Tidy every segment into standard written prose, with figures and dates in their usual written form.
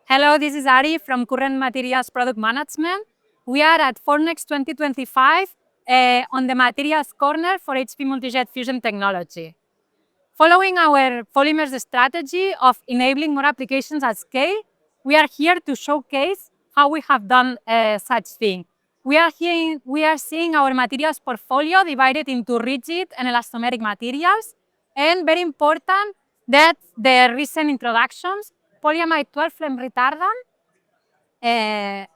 Hello, this is Ari from Current Materials Product Management. We are at Formnext 2025 on the Materials Corner for HP Multijet Fusion Technology. Following our polymers strategy of enabling more applications at scale, we are here to showcase how we have done such thing. We are seeing our materials portfolio divided into rigid and elastomeric materials, and very important that the recent introductions, Polyamide 12 flame retardant,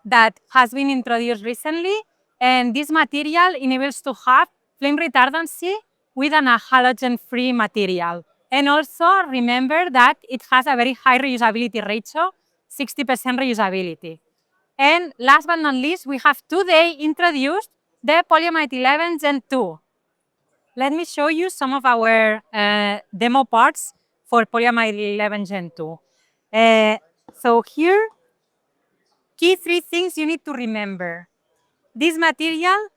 that has been introduced recently, and this material enables to have flame retardancy with a halogen-free material. And also remember that it has a very high reusability ratio, 60% reusability. And last but not least, we have today introduced the Polyamide 11 Gen 2. Let me show you some of our demo parts for Polyamide 11 Gen 2. So here, key three things you need to remember. This material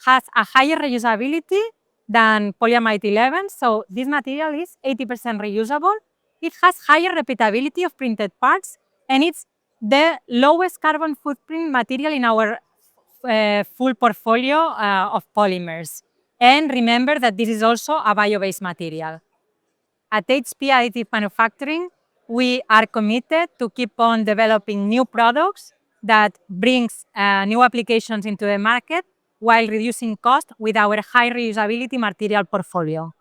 has a higher reusability than Polyamide 11, so this material is 80% reusable. It has higher repeatability of printed parts, and it's the lowest carbon footprint material in our full portfolio of polymers. And remember that this is also a bio-based material. At HP Additive Manufacturing, we are committed to keep on developing new products that brings new applications into the market while reducing cost with our high reusability material portfolio.